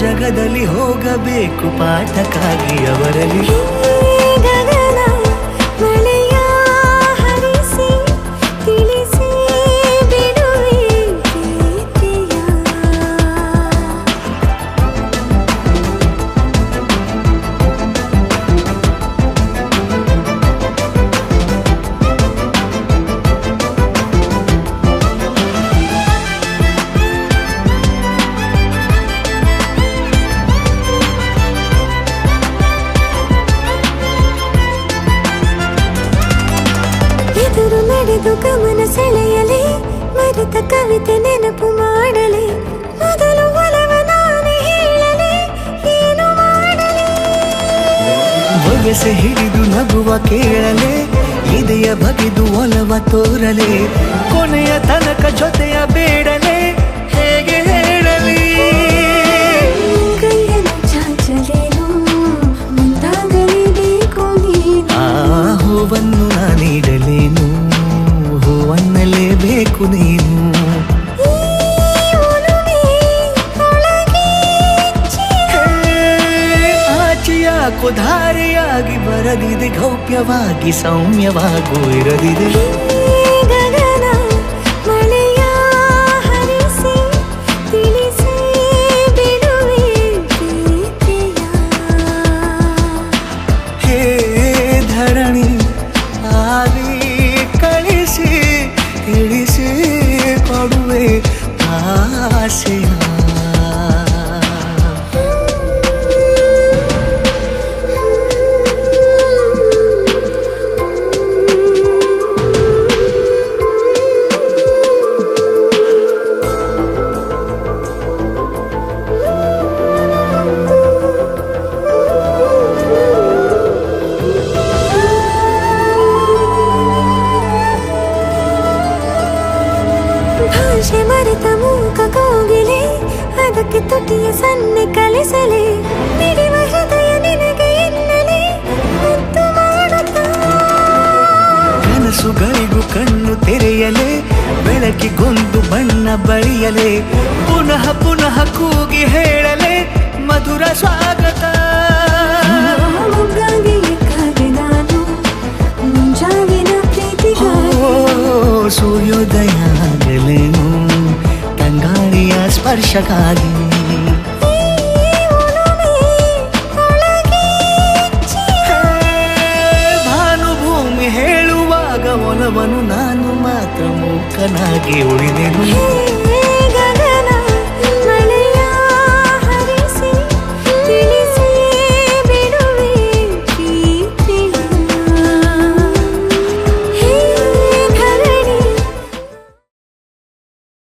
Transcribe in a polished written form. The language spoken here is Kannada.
ಜಗದಲ್ಲಿ ಹೋಗಬೇಕು ಪಾಠಕ್ಕಾಗಿ ಅವರಲ್ಲಿ. ಗಮನ ಸೆಳೆಯಲಿ ಮರೆತ ಕವಿತೆ ನೆನಪು ಮಾಡಲಿ ಮೊದಲು ಒಲವ ನಾನೇ ಹೇಳಲಿ ಏನು ಮಾಡಲಿ. ಬಗೆಸೆ ಹಿಡಿದು ನಗುವ ಕೇಳಲೆ ಇದೆಯ ಬಗೆದು ಒಲವ ತೋರಲೆ ಕೊನೆಯ ತನಕ ಜೊತೆಯ ಬೇಡಲೆ ಹೇಗೆ ಹೇಳಲಿ. ಕೈಯನ್ನು ಚಾಚಲೇನು ಮುಂದಾಗಲೇಬೇಕು ನೀನು. ಆ ಹೂವನ್ನು ನಾನೀಡಲೇನು ಹೂವನ್ನಲೇಬೇಕು ನೀನು. ಆಚೆಯಾಕೋ ಧಾರೆಯಾಗಿ ಬರದಿದೆ ಗೌಪ್ಯವಾಗಿ ಸೌಮ್ಯವಾಗೂ ಇರದಿದೆ. ಹೇ ಧರಣಿ ಆವಿ ಕಳಿಸಿ ತಿಳಿಸಿ ಕೊಡುವೆ ಆಸೆಯ. ಭಾಷೆ ಮರೆತ ಮೂಕ ಕೋಗಿಲೆ ಅದಕ್ಕೆ ತುಟಿಯ ಸನ್ನೆ ಕಲಿಸಲೆ ಮಿಡಿವ ಹೃದಯ ನಿನಗೆ ಎನ್ನಲೆ ಮುದ್ದು ಮಾಡುತ್ತಾ. ಕನಸುಗಳಿಗೂ ಕಣ್ಣು ತೆರೆಯಲೆ ಬೆಳಕಿಗೊಂದು ಬಣ್ಣ ಬಳಿಯಲೆ ಪುನಃ ಪುನಃ ಕೂಗಿ ಹೇಳಲೆ ಮಧುರ ಸ್ವಾಗತ. ಮೊಗ್ಗಾಗಿಯೇ ಕಾದೆ ನಾನು ಮುಂಜಾವಿನ ಪ್ರೀತಿಗಾಗಿ. ಸೂರ್ಯೋದಯ ಆಗಲೇನು ತಂಗಾಳಿಯ ಸ್ಪರ್ಶಕ್ಕಾಗಿ. ಭಾನುಭೂಮಿ ಹೇಳುವಾಗ ಒಲವನು ನಾನು ಮಾತ್ರ ಮೂಕನಾಗಿ ಉಳಿದೆನು.